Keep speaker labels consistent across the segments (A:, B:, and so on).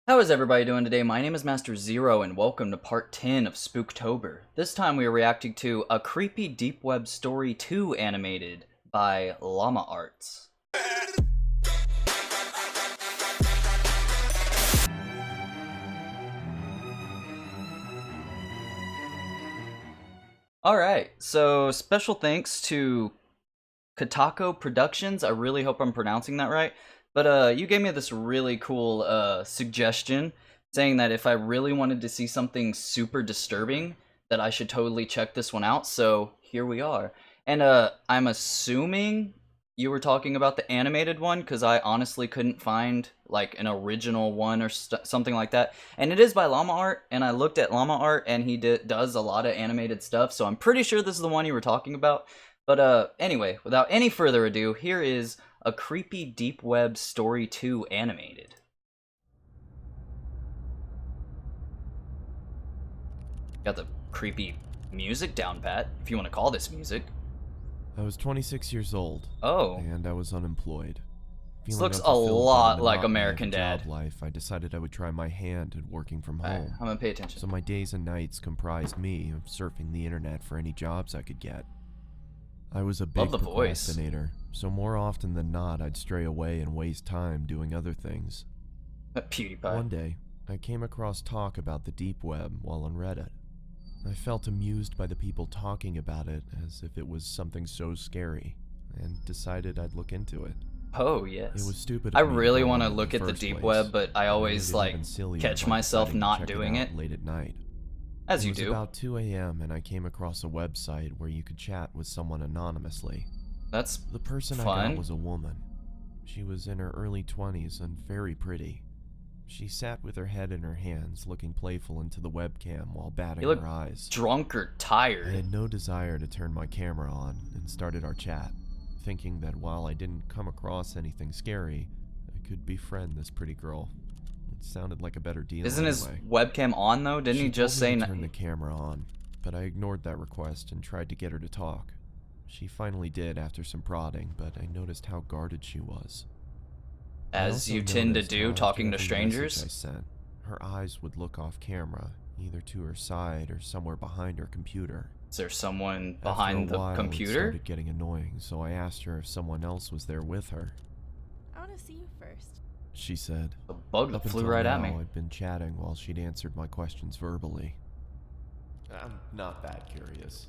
A: How is everybody doing today? My name is Master Zero and welcome to part 10 of Spooktober. This time we are reacting to A Creepy Deep Web Story 2 animated by Llama Arts. Alright, so special thanks to Kitako Productions. I really hope I'm pronouncing that right. But you gave me this really cool suggestion saying that if I really wanted to see something super disturbing, that I should totally check this one out. So here we are. And I'm assuming you were talking about the animated one, because I honestly couldn't find like an original one or something like that. And it is by Llama Art, and I looked at Llama Art, and he does a lot of animated stuff. So I'm pretty sure this is the one you were talking about. But anyway, without any further ado, here is A Creepy Deep Web Story 2 animated. Got the creepy music down pat, if you want to call this music.
B: I was 26 years old.
A: Oh.
B: And I was unemployed.
A: This looks a lot like American Dad.
B: Life, I decided I would try my hand at working from home.
A: Right, I'm gonna pay attention.
B: So my days and nights comprised me of surfing the internet for any jobs I could get. I was a big procrastinator, so more often than not, I'd stray away and waste time doing other things.
A: PewDiePie.
B: One day, I came across talk about the deep web while on Reddit. I felt amused by the people talking about it as if it was something so scary, and decided I'd look into it.
A: Oh, yes.
B: It was stupid.
A: I really want to look at the deep web, but I always, like, catch myself not doing it.
B: Late at night.
A: As you
B: do.
A: It was
B: about 2 a.m. and I came across a website where you could chat with someone anonymously.
A: That's
B: the person
A: fun.
B: I got was a woman. She was in her early 20s and very pretty. She sat with her head in her hands, looking playful into the webcam while batting her eyes.
A: Drunk or tired?
B: I had no desire to turn my camera on and started our chat, thinking that while I didn't come across anything scary, I could befriend this pretty girl. It sounded like a better deal.
A: Isn't his webcam on though? Didn't he just say
B: turn the camera on? But I ignored that request and tried to get her to talk. She finally did after some prodding, but I noticed how guarded she was.
A: As you tend to do, talking to strangers.
B: I sent, her eyes would look off camera, either to her side or somewhere behind her computer.
A: Is there someone behind the computer?
B: It started getting annoying, so I asked her if someone else was there with her.
C: I want to see you first,
B: she said.
A: The bug flew right at me.
B: I'd been chatting while she'd answered my questions verbally. I'm not that curious.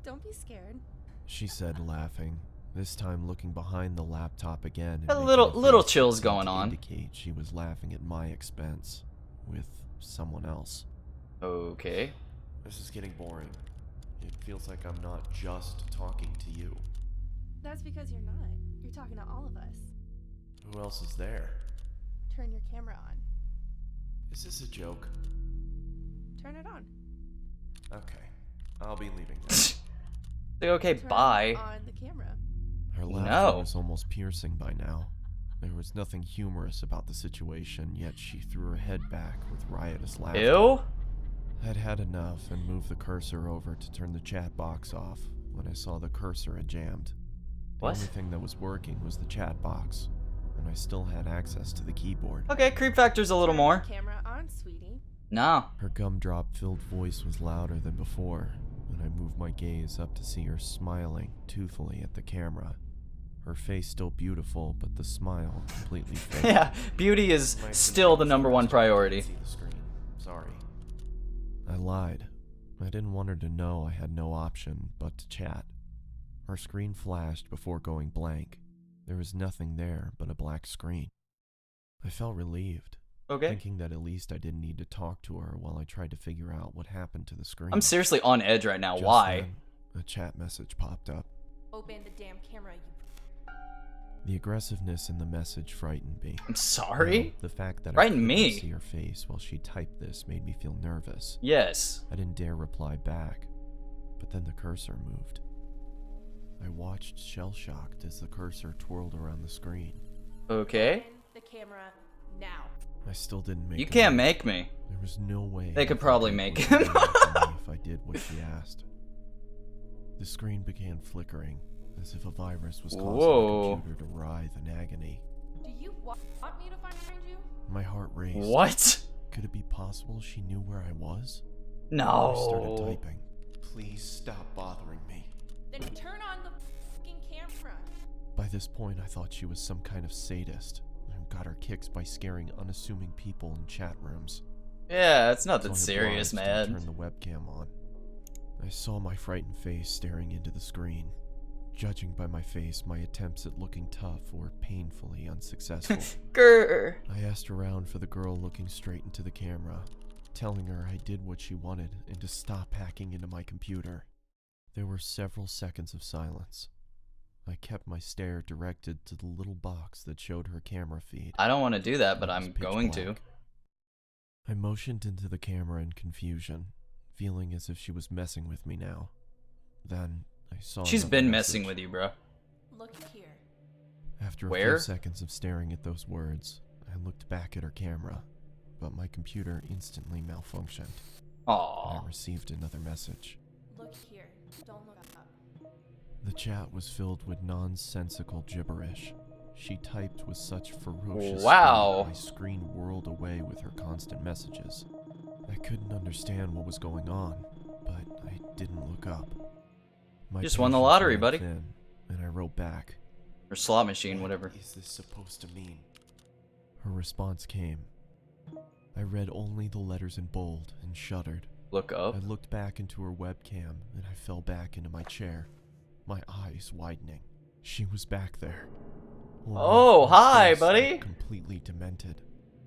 C: Don't be scared,
B: she said, laughing. This time looking behind the laptop again.
A: A little chills going on.
B: Indicate she was laughing at my expense with someone else.
A: Okay.
B: This is getting boring. It feels like I'm not just talking to you.
C: That's because you're not. You're talking to all of us.
B: Who else is there?
C: Turn your camera on.
B: Is this a joke?
C: Turn it on.
B: Okay. I'll be leaving now.
A: Okay, bye.
C: On the camera.
B: Her laughter was almost piercing by now. There was nothing humorous about the situation, yet she threw her head back with riotous laughter.
A: Ew?
B: I'd had enough and moved the cursor over to turn the chat box off when I saw the cursor had jammed.
A: What?
B: The only thing that was working was the chat box, and I still had access to the keyboard.
A: Okay, creep factor's a little more.
C: Camera on, sweetie.
A: No.
B: Her gumdrop-filled voice was louder than before, and I moved my gaze up to see her smiling toothfully at the camera. Her face still beautiful, but the smile completely fake.
A: Yeah, beauty is still the #1 priority.
B: See the screen. Sorry. I lied. I didn't want her to know I had no option but to chat. Her screen flashed before going blank. There was nothing there but a black screen. I felt relieved, thinking that at least I didn't need to talk to her while I tried to figure out what happened to the screen.
A: I'm seriously on edge right now.
B: Just
A: Why?
B: Then, a chat message popped up.
C: Open the damn camera, you...
B: The aggressiveness in the message frightened me.
A: I'm sorry?
B: The fact that
A: Frightened
B: I couldn't
A: me?
B: see her face while she typed this made me feel nervous.
A: Yes.
B: I didn't dare reply back, but then the cursor moved. I watched shell-shocked as the cursor twirled around the screen.
A: Okay.
C: Open the camera now.
B: I still didn't make
A: You can't make me.
B: There was no way.
A: They could probably make him.
B: If I did what she asked. The screen began flickering, as if a virus was causing the computer to writhe in agony.
C: Do you want me to find you?
B: My heart raced.
A: What?
B: Could it be possible she knew where I was?
A: No.
B: I started typing. Please stop bothering me.
C: Then turn on the fucking camera.
B: By this point, I thought she was some kind of sadist who got her kicks by scaring unassuming people in chat rooms.
A: Yeah, it's
B: So
A: nothing
B: I
A: serious,
B: obliged and
A: man.
B: turned the webcam on. I saw my frightened face staring into the screen. Judging by my face, my attempts at looking tough were painfully unsuccessful.
A: Grr.
B: I asked around for the girl looking straight into the camera, telling her I did what she wanted and to stop hacking into my computer. There were several seconds of silence. I kept my stare directed to the little box that showed her camera feed.
A: I don't want to do that, but
B: It was
A: I'm
B: pitch
A: going to.
B: black. I motioned into the camera in confusion, feeling as if she was messing with me now. Then I saw
A: She's
B: another
A: been
B: message.
A: messing with you, bro.
C: Look here.
B: After a
A: Where?
B: few seconds of staring at those words, I looked back at her camera, but my computer instantly malfunctioned. I
A: Aww.
B: received another message.
C: Look here. Don't look up.
B: The chat was filled with nonsensical gibberish. She typed with such ferocious
A: Wow.
B: speed, my screen whirled away with her constant messages. I couldn't understand what was going on, but I didn't look up. My
A: Just won the
B: patience
A: lottery,
B: ran
A: buddy.
B: thin, and I wrote back.
A: Or slot machine, whatever.
B: What is this supposed to mean? Her response came. I read only the letters in bold and shuddered.
A: Look up.
B: I looked back into her webcam and I fell back into my chair, my eyes widening. She was back there. Only
A: Oh,
B: her
A: hi,
B: face
A: buddy.
B: looked completely demented.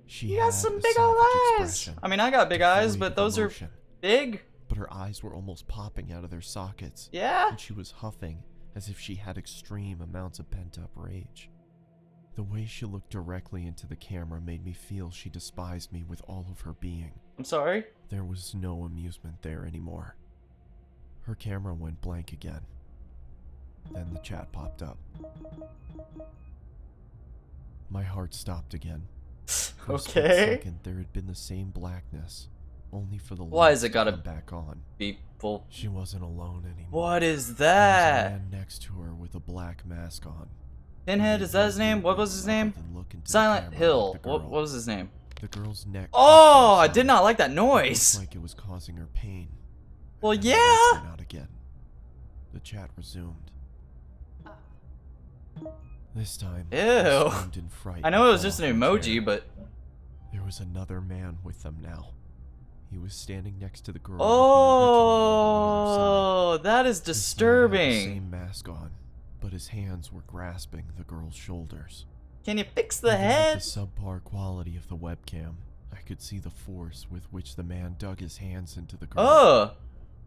B: She
A: You
B: had
A: got some
B: a
A: big old
B: savage
A: eyes.
B: expression,
A: I mean, I got big eyes,
B: devoid
A: but
B: of
A: those are
B: emotion,
A: big.
B: but her eyes were almost popping out of their sockets,
A: Yeah.
B: and she was huffing as if she had extreme amounts of pent-up rage. The way she looked directly into the camera made me feel she despised me with all of her being.
A: I'm sorry.
B: There was no amusement there anymore. Her camera went blank again. Then the chat popped up. My heart stopped again. For a split
A: Okay.
B: second, there had been the same blackness, only for the
A: Why
B: lights
A: is it
B: to
A: gotta
B: come back on.
A: Be full.
B: She wasn't alone anymore.
A: What is
B: There was a
A: that?
B: man next to her with a black mask on.
A: Pinhead, is that his name? What was his name? Silent Hill. What was his name?
B: The girl's neck.
A: Oh, I
B: cracked
A: did not like that
B: It looked
A: noise.
B: like it was causing her pain.
A: Well,
B: And the
A: yeah.
B: lights went out again. The chat resumed.
C: Up.
B: This time,
A: Ew.
B: I screamed in fright
A: I know
B: and
A: it was
B: fell
A: just
B: off
A: an
B: my
A: emoji,
B: chair.
A: but
B: There was another man with them now. He was standing next to the girl.
A: oh, that is
B: This man had the
A: disturbing.
B: same mask on, but his hands were grasping the girl's shoulders.
A: Can you fix the
B: Even with
A: head?
B: the subpar quality of the webcam, I could see the force with which the man dug his hands into the girl.
A: Oh,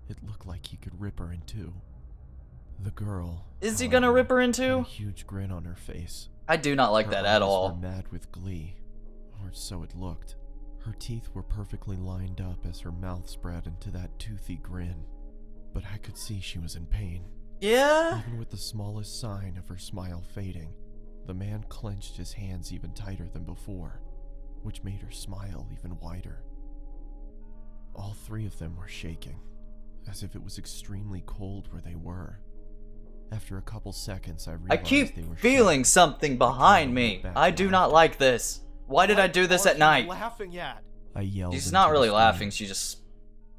B: It looked like he could rip her in two. The girl.
A: is he gonna rip her in
B: had a
A: two?
B: huge grin on her face.
A: I do not like
B: Her
A: that at
B: eyes
A: all.
B: were mad with glee, or so it looked. Her teeth were perfectly lined up as her mouth spread into that toothy grin, but I could see she was in pain.
A: Yeah?
B: Even with the smallest sign of her smile fading, the man clenched his hands even tighter than before, which made her smile even wider. All three of them were shaking, as if it was extremely cold where they were. After a couple seconds, I
A: I
B: realized
A: keep
B: they were
A: feeling
B: shaking.
A: something behind me. I do not like this. Why did I do this at night?
D: Laughing at?
B: I yelled.
A: She's
B: into
A: not
B: the
A: really
B: screen.
A: laughing, she just...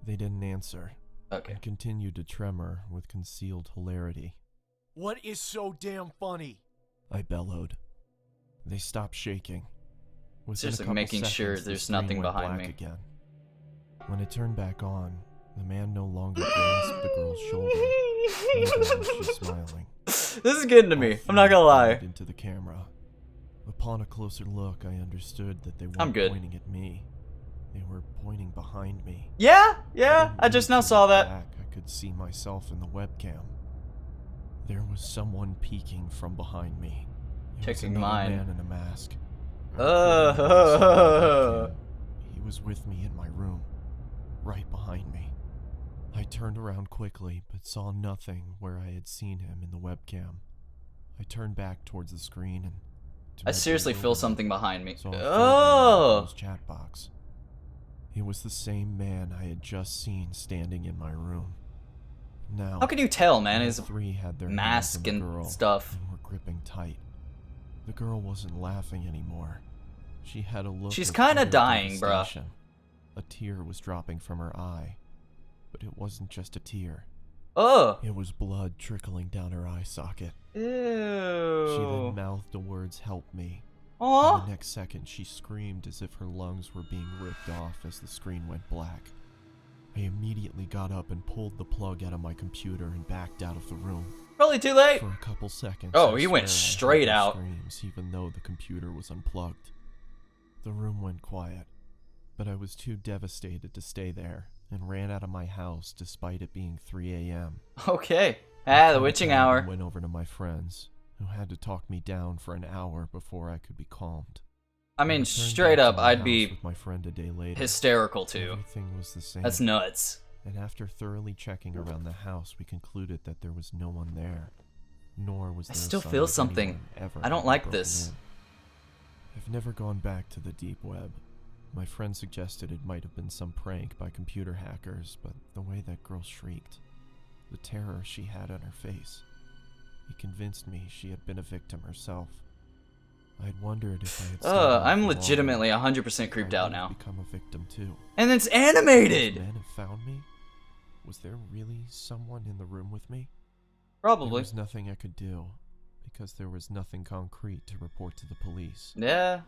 B: They didn't answer.
A: Okay.
B: I continued to tremor with concealed hilarity.
D: What is so damn funny?
B: I bellowed. They stopped shaking. Within a
A: Seriously,
B: couple
A: making sure
B: seconds, the
A: there's
B: screen
A: nothing
B: went
A: behind
B: black
A: me.
B: Again. When it turned back on, the man no longer grasped the girl's shoulder. Neither was she smiling.
A: This is getting to me. I'm not gonna lie.
B: Into the camera. Upon a closer look, I understood that they
A: I'm
B: weren't
A: good.
B: pointing at me. They were pointing behind me.
A: Yeah, yeah,
B: Even
A: I just
B: when
A: now
B: turned
A: saw that.
B: back, I could see myself in the webcam. There was someone peeking from behind me. It was
A: Checking
B: another
A: mine.
B: man in a mask. I
A: Oh.
B: clearly saw the webcam. He was with me in my room, right behind me. I turned around quickly, but saw nothing where I had seen him in the webcam. I turned back towards the screen and to
A: I
B: my
A: seriously feel
B: bewilderment,
A: something behind me.
B: saw a third man in the
A: Oh!
B: girl's chat box. It was the same man I had just seen standing in my room. Now,
A: How can you tell, man?
B: all
A: His
B: three had their hands
A: mask
B: on the
A: and
B: girl
A: stuff.
B: and were gripping tight. The girl wasn't laughing anymore. She had a look.
A: She's
B: of
A: kinda
B: utter
A: dying, bruh.
B: devastation. A tear was dropping from her eye, but it wasn't just a tear.
A: Oh.
B: It was blood trickling down her eye socket. She
A: Ew.
B: then mouthed the words, "Help me."
A: Aw.
B: In the next second, she screamed as if her lungs were being ripped off as the screen went black. I immediately got up and pulled the plug out of my computer and backed out of the room.
A: Probably too late.
B: For a couple seconds,
A: Oh,
B: I
A: he went
B: swear I
A: straight
B: heard her
A: out.
B: screams, even though the computer was unplugged. The room went quiet, but I was too devastated to stay there and ran out of my house despite it being 3 a.m.
A: Okay.
B: I
A: The
B: called
A: witching
B: Dad
A: hour.
B: and went over to my friends, who had to talk me down for an hour before I could be calmed.
A: I
B: When
A: mean,
B: returned
A: straight
B: back to
A: up,
B: my
A: I'd
B: house
A: be
B: with my friend a day later.
A: hysterical too.
B: Everything was the same.
A: That's nuts.
B: And after thoroughly checking around the house, we concluded that there was no one there. Nor was
A: I
B: there a
A: still
B: sign
A: feel
B: of
A: something.
B: anyone ever
A: I don't
B: having
A: like
B: broken
A: this.
B: in. I've never gone back to the deep web. My friend suggested it might have been some prank by computer hackers, but the way that girl shrieked, the terror she had on her face, it convinced me she had been a victim herself. I'd wondered if I had stayed off
A: I'm
B: for longer,
A: legitimately
B: if
A: 100%
B: I
A: creeped
B: might
A: out
B: have
A: now.
B: become a victim too.
A: And it's
B: Those
A: animated!
B: men have found me? Was there really someone in the room with me? There
A: Probably.
B: was nothing I could do, because there was nothing concrete to report to the police.
A: Yeah.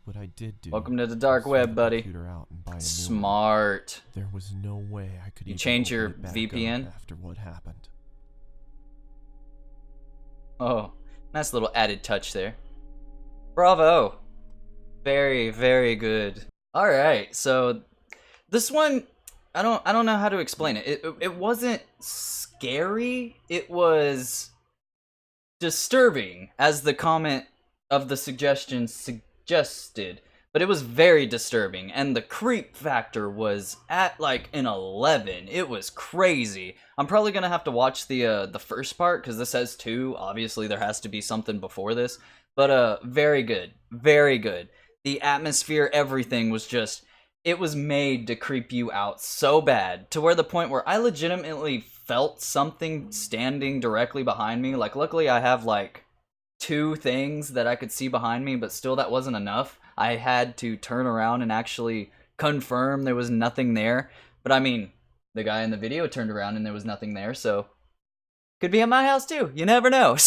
B: What I did do.
A: Welcome to the
B: was
A: dark
B: throw
A: web,
B: the
A: buddy.
B: computer out and buy a new one.
A: Smart.
B: There was no way I could
A: You
B: even
A: change
B: open
A: your
B: it back
A: VPN?
B: up after what happened.
A: Oh, nice little added touch there. Bravo. Very, very good. All right, so this one, I don't know how to explain it. It wasn't scary. It was disturbing, as the comment of the suggestion suggested. But it was very disturbing, and the creep factor was at like an 11. It was crazy. I'm probably gonna have to watch the first part because this has two. Obviously, there has to be something before this. But very good, very good. The atmosphere, everything was just. It was made to creep you out so bad to where the point where I legitimately felt something standing directly behind me. Like, luckily, I have like two things that I could see behind me, but still, that wasn't enough. I had to turn around and actually confirm there was nothing there. But I mean, the guy in the video turned around and there was nothing there, so could be at my house too. You never know.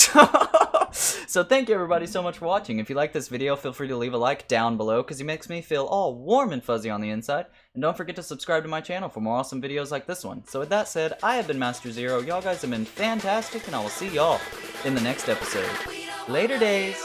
A: So thank you everybody so much for watching. If you like this video, feel free to leave a like down below because it makes me feel all warm and fuzzy on the inside. And don't forget to subscribe to my channel for more awesome videos like this one. So with that said, I have been Master Zero. Y'all guys have been fantastic, and I will see y'all in the next episode. Later days.